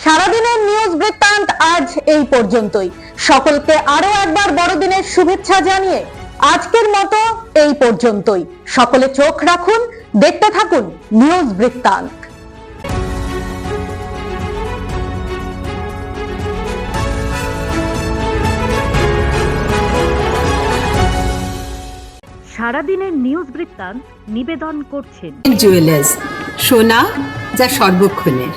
সারাদিনের নিউজ বৃত্তান্ত আজ এই পর্যন্তই। সকলকে আরো একবার বড়দিনের শুভেচ্ছা জানিয়ে আজকের মতো এই পর্যন্তই। সকলে চোখ রাখুন, দেখতে থাকুন নিউজ বৃত্তান্ত। সারাদিনের নিউজ বৃত্তান্ত নিবেদন করছেন জুয়েলার্স, সোনা যা সর্বক্ষণের।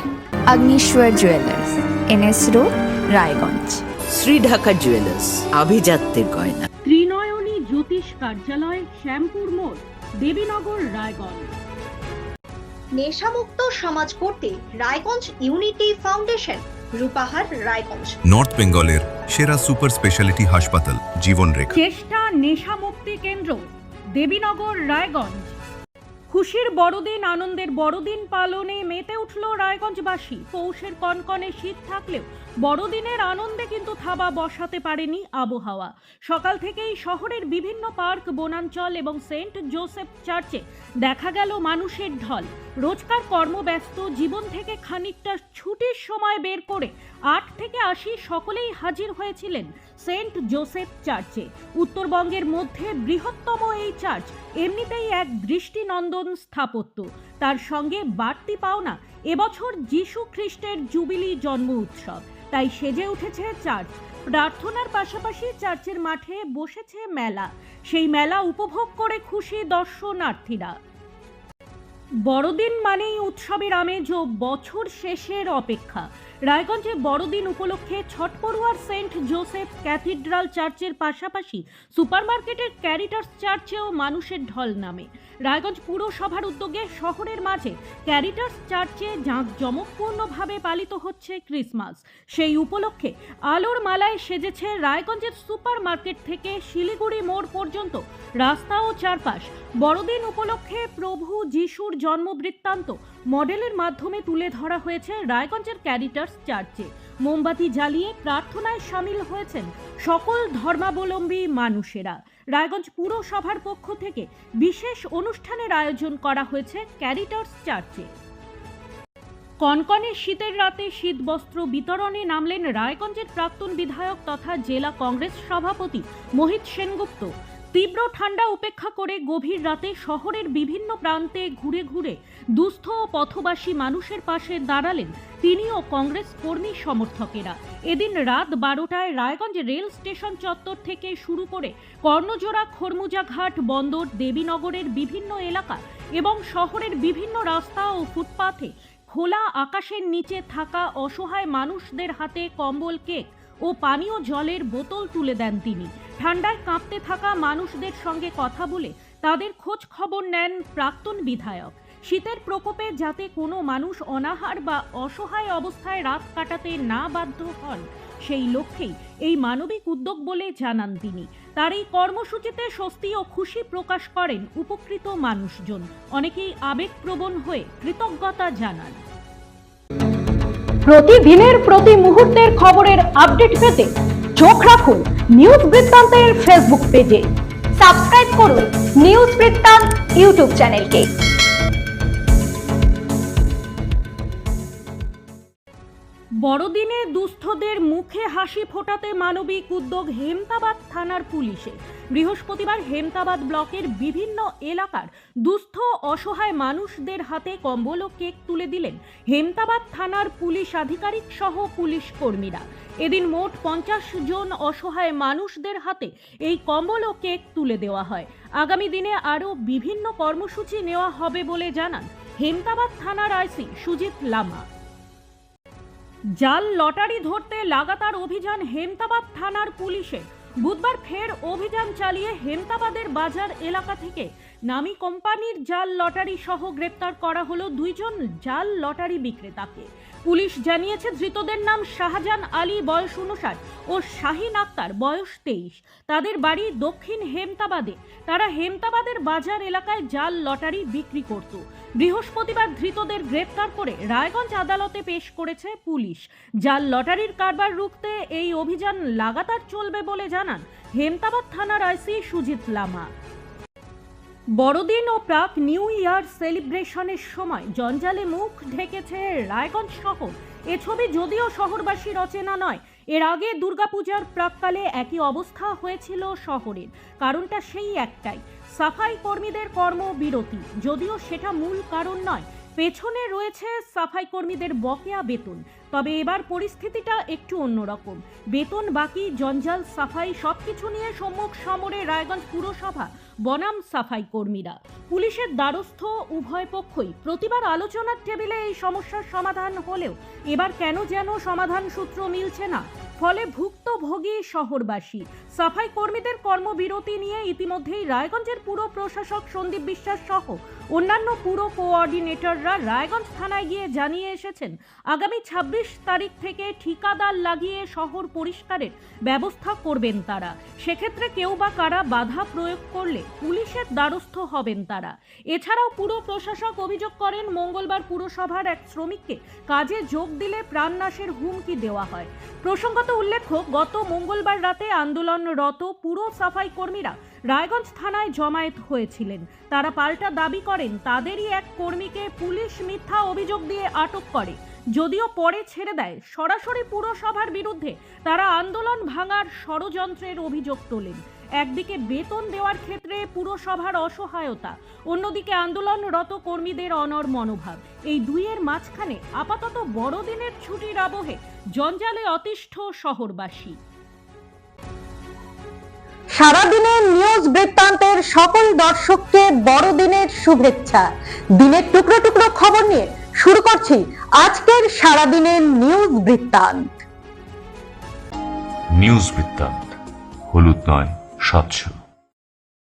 Agniswar jewellers, NS road, Raiganj. Shri Dhaka jewellers, আভিজাত্যের গয়না। ত্রিনয়নী জ্যোতিষ কার্যালয়, শ্যামপুর মোড়, দেবীনগর, রায়গঞ্জ। নেশামুক্ত সমাজ করতে Raiganj unity foundation, Rupahar, Raiganj. North বেঙ্গলের সেরা সুপার স্পেশালিটি হাসপাতাল জীবনরেখা। চেষ্টা নেশা মুক্তি কেন্দ্র, দেবীনগর, রায়গঞ্জ। খুশির বড়দিন, আনন্দের বড়দিন পালনে মেতে উঠল রায়গঞ্জবাসী। পৌষের কনকনে শীত থাকলেও বড়দিনের আনন্দে কিন্তু থাবা বসাতে পারেনি আবহাওয়া। সকাল থেকেই শহরের বিভিন্ন পার্ক, বনাঞ্চল এবং সেন্ট জোসেফ চার্চে দেখা গেল মানুষের ঢল। রোজকার কর্মব্যস্ত জীবন থেকে খানিকটা ছুটির সময় বের করে 8 থেকে 80 সকলেই হাজির হয়েছিলেন সেন্ট জোসেফ চার্চে। উত্তরবঙ্গের মধ্যে বৃহত্তম এই চার্চ এমনিতেই এক দৃষ্টিনন্দন স্থাপত্য। তার সঙ্গে বাড়তি পাওনা এবছর যীশু খ্রিস্টের জুবিলি জন্ম উৎসব, তাই সেজে উঠেছে চার্চ। প্রার্থনার পাশাপাশি চার্চের মাঠে বসেছে মেলা। সেই মেলা উপভোগ করে খুশি দর্শনার্থীরা। বড়দিন মানেই উৎসবের আমেজ ও বছর শেষের অপেক্ষা। রায়গঞ্জে বড়দিন উপলক্ষে ছটপড়ুয়ার সেন্ট জোসেফ ক্যাথিড্রাল চার্চের পাশাপাশি সুপারমার্কেটের ক্যারিটাস চার্চেও মানুষের ঢল নামে। রায়গঞ্জ পুরসভার উদ্যোগে শহরের মাঝে ক্যারিটাস চার্চে জাঁকজমকপূর্ণভাবে পালিত হচ্ছে ক্রিসমাস। সেই উপলক্ষে আলোর মালায় সেজেছে রায়গঞ্জের সুপারমার্কেট থেকে শিলিগুড়ি মোড় পর্যন্ত রাস্তা ও চারপাশ। বড়দিন উপলক্ষে প্রভু যিশুর জন্ম বৃত্তান্ত মডেলের মাধ্যমে তুলে ধরা হয়েছে রায়গঞ্জের ক্যারিটাস চার্চে। মোমবাতি জ্বালিয়ে প্রার্থনায় সামিল হয়েছেন সকল ধর্মাবলম্বী মানুষেরা। রায়গঞ্জ পুরসভার পক্ষ থেকে বিশেষ অনুষ্ঠানের আয়োজন করা হয়েছে ক্যারিটাস চার্চে। কনকনে শীতের রাতে শীতবস্ত্র বিতরণে নামলেন রায়গঞ্জের প্রাক্তন বিধায়ক তথা জেলা কংগ্রেস সভাপতি মোহিত সেনগুপ্ত। তীব্র ঠান্ডা উপেক্ষা করে গভীর রাতে শহরের বিভিন্ন প্রান্তে ঘুরে ঘুরে দুস্থ ও পথবাসী মানুষের পাশে দাঁড়ালেন তিনি ও কংগ্রেস কর্মী সমর্থকেরা। এদিন রাত 12টায় রায়গঞ্জ রেল স্টেশন চত্বর থেকে শুরু করে কর্ণজোড়া, খরমুজা ঘাট, বন্দর, দেবীনগরের বিভিন্ন এলাকা এবং শহরের বিভিন্ন রাস্তা ও ফুটপাথে খোলা আকাশের নিচে থাকা অসহায় মানুষদের হাতে কম্বল, কেক ও পানীয় জলের বোতল তুলে দেন তিনি। ঠান্ডায় কাঁপতে থাকা মানুষদের সঙ্গে কথা বলে তাদের খোঁজ খবর নেন প্রাক্তন বিধায়ক। শীতের প্রকোপে যাতে কোনো মানুষ অনাহার বা অসহায় অবস্থায় রাত কাটাতে না বাধ্য হন, সেই লক্ষ্যেই এই মানবিক উদ্যোগ বলে জানান তিনি। তার এই কর্মসূচিতে স্বস্তি ও খুশি প্রকাশ করেন উপকৃত মানুষজন। অনেকেই আবেগপ্রবণ হয়ে কৃতজ্ঞতা জানান। প্রতিদিনের প্রতি মুহূর্তের খবরের আপডেট পেতে চোখ রাখুন নিউজ বৃত্তান্তের ফেসবুক পেজে। সাবস্ক্রাইব করুন নিউজ বৃত্তান্ত ইউটিউব চ্যানেলকে। বড়দিনে দুস্থদের মুখে হাসি ফোটাতে মানবিক উদ্যোগ হেমতাবাদ থানার পুলিশে। বৃহস্পতিবার হেমতাবাদ ব্লকের বিভিন্ন এলাকার দুস্থ অসহায় মানুষদের হাতে কম্বল ও কেক তুলে দিলেন হেমতাবাদ থানার পুলিশ আধিকারিক সহ পুলিশ কর্মীরা। এদিন মোট 50 জন অসহায় মানুষদের হাতে এই কম্বল ও কেক তুলে দেওয়া হয়। আগামী দিনে আরও বিভিন্ন কর্মসূচি নেওয়া হবে বলে জানান হেমতাবাদ থানার আইসি সুজিত লামা। জাল লটারি ধরতে লাগাতার অভিযান হেমতাবাদ থানার পুলিশের। বুধবার ফের অভিযান চালিয়ে হেমতাবাদের বাজার এলাকা থেকে নামী কোম্পানির জাল লটারি সহ গ্রেপ্তার করা হলো 2 জন জাল লটারি বিক্রেতাকে। পুলিশ জানিয়েছে ধৃতদের নাম শাহজাহান আলী বয়স 59 ও শাহিন আক্তার বয়স 23। তাদের বাড়ি দক্ষিণ হেমতাবাদে। তারা হেমতাবাদের বাজার এলাকায় জাল লটারি বিক্রি করত। বৃহস্পতিবার ধৃতদের গ্রেপ্তার করে রায়গঞ্জ আদালতে পেশ করেছে পুলিশ। জাল লটারির কারবার রুখতে এই অভিযান লাগাতার চলবে বলে জানান হেমতাবাদ থানার আইসি সুজিত লামা। বড়দিন ও প্রাক নিউ ইয়ার সেলিব্রেশনের সময় জঞ্জালে মুখ ঢেকেছে রায়গঞ্জ শহর। এ ছবি যদিও শহরবাসীর অচেনা নয়, এর আগে দুর্গাপূজার প্রাককালে একই অবস্থা হয়েছিল শহরের। কারণটা সেই একটাই, সাফাই কর্মীদের কর্মবিরতি। যদিও সেটা মূল কারণ নয়, পেছনে রয়েছে সাফাই কর্মীদের বকেয়া বেতন। তবে এবার পরিস্থিতিটা একটু অন্যরকম। বেতন বাকি, জঞ্জাল, সাফাই সবকিছু নিয়ে সম্মুখ সমরে রায়গঞ্জ পুরসভা বনাম সাফাই কর্মীরা। পুলিশের দ্বারস্থ উভয় পক্ষই। প্রতিবার আলোচনার টেবিলে এই সমস্যার সমাধান হলেও এবার কেন যেন সমাধান সূত্র মিলছে না। ফলে ভুক্তভোগী শহরবাসী। সাফাই কর্মীদের কর্মবিরতি নিয়ে ইতিমধ্যেই রায়গঞ্জের পুর প্রশাসক সন্দীপ বিশ্বাস সহ অন্যান্য পুর কোঅর্ডিনেটররা রায়গঞ্জ থানায় গিয়ে জানিয়ে এসেছেন আগামী ২৬ তারিখ থেকে ঠিকাদার লাগিয়ে শহর পরিষ্কারের ব্যবস্থা করবেন তারা। সেক্ষেত্রে কেউ বা কারা বাধা প্রয়োগ করলে পুলিশের দ্বারস্থ হবেন তারা। এছাড়াও পুর প্রশাসক অভিযোগ করেন মঙ্গলবার পুরসভার এক শ্রমিককে কাজে যোগ দিলে প্রাণনাশের হুমকি দেওয়া হয়। প্রসঙ্গত উল্লেখ্য, গত মঙ্গলবার রাতে আন্দোলনরত পুর সাফাই কর্মীরা রায়গঞ্জ থানায় জমায়েত হয়েছিলেন। তারা পাল্টা দাবি করেন তাদেরই এক কর্মীকে পুলিশ মিথ্যা অভিযোগ দিয়ে আটক করে, যদিও পরে ছেড়ে দেয়। সরাসরি পুরসভার বিরুদ্ধে তারা আন্দোলন ভাঙার ষড়যন্ত্রের অভিযোগ তোলেন। একদিকে বেতন দেওয়ার ক্ষেত্রে পুরসভার অসহায়তা, অন্যদিকে আন্দোলনরত কর্মীদের অনড় মনোভাব। এই দুইয়ের মাঝখানে আপাতত বড়দিনের ছুটির আবহে জঞ্জালে অতিষ্ঠ শহরবাসী। সারাদিনের নিউজ বৃত্তান্তের সকল দর্শককে বড়দিনের শুভেচ্ছা। দিনের টুকরো টুকরো খবর নিয়ে শুরু করছি আজকের সারাদিনের নিউজ বৃত্তান্ত। নিউজ বৃত্তান্ত, হলুদ নয়, স্বচ্ছ।